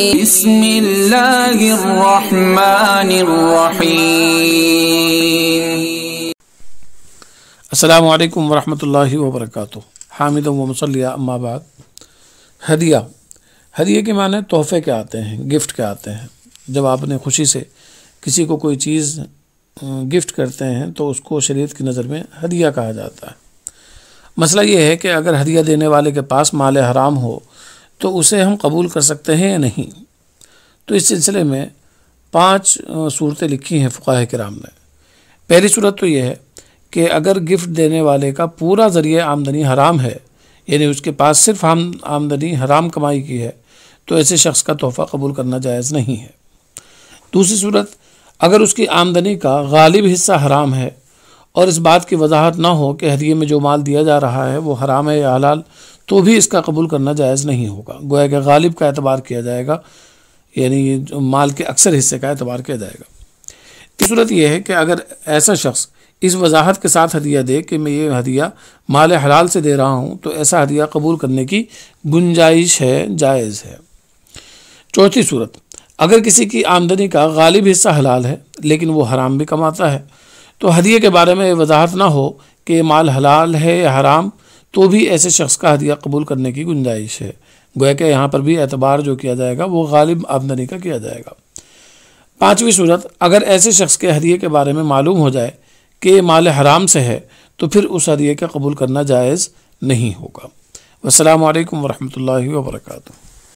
بسم اللہ الرحمن الرحیم۔ السلام علیکم ورحمۃ اللہ وبرکاتہ۔ حامد و مصلی اما بعد۔ ہدیہ کے معنی تحفے کے آتے ہیں، گفٹ کے آتے ہیں۔ جب آپ نے خوشی سے کسی کو کوئی چیز گفٹ کرتے ہیں تو اس کو شریعت کی نظر میں ہدیہ کہا جاتا ہے۔ مسئلہ یہ ہے کہ اگر ہدیہ دینے والے کے پاس مال حرام ہو تو اسے ہم قبول کر سکتے ہیں یا نہیں۔ تو اس سلسلے میں 5 صورتیں لکھی ہیں فقہاء کرام نے۔ پہلی صورت تو یہ ہے کہ اگر گفٹ دینے والے کا پورا ذریعہ آمدنی حرام ہے، یعنی اس کے پاس صرف آمدنی حرام کمائی کی ہے، تو ایسے شخص کا تحفہ قبول کرنا جائز نہیں ہے۔ دوسری صورت، اگر اس کی آمدنی کا غالب حصہ حرام ہے اور اس بات کی وضاحت نہ ہو کہ ہدیے میں جو مال دیا جا رہا ہے وہ حرام ہے یا حلال، تو بھی اس کا قبول کرنا جائز نہیں ہوگا۔ گویا کہ غالب کا اعتبار کیا جائے گا، یعنی مال کے اکثر حصے کا اعتبار کیا جائے گا۔ تیسری صورت یہ ہے کہ اگر ایسا شخص اس وضاحت کے ساتھ ہدیہ دے کہ میں یہ ہدیہ مال حلال سے دے رہا ہوں، تو ایسا ہدیہ قبول کرنے کی گنجائش ہے، جائز ہے۔ چوتھی صورت، اگر کسی کی آمدنی کا غالب حصہ حلال ہے لیکن وہ حرام بھی کماتا ہے، تو ہدیے کے بارے میں وضاحت نہ ہو کہ یہ مال حلال ہے یا حرام، تو بھی ایسے شخص کا ہدیہ قبول کرنے کی گنجائش ہے۔ گویا کہ یہاں پر بھی اعتبار جو کیا جائے گا وہ غالب آمدنی کا کیا جائے گا۔ پانچویں صورت، اگر ایسے شخص کے ہدیے کے بارے میں معلوم ہو جائے کہ یہ مال حرام سے ہے، تو پھر اس ہدیے کا قبول کرنا جائز نہیں ہوگا۔ والسلام علیکم ورحمۃ اللہ وبرکاتہ۔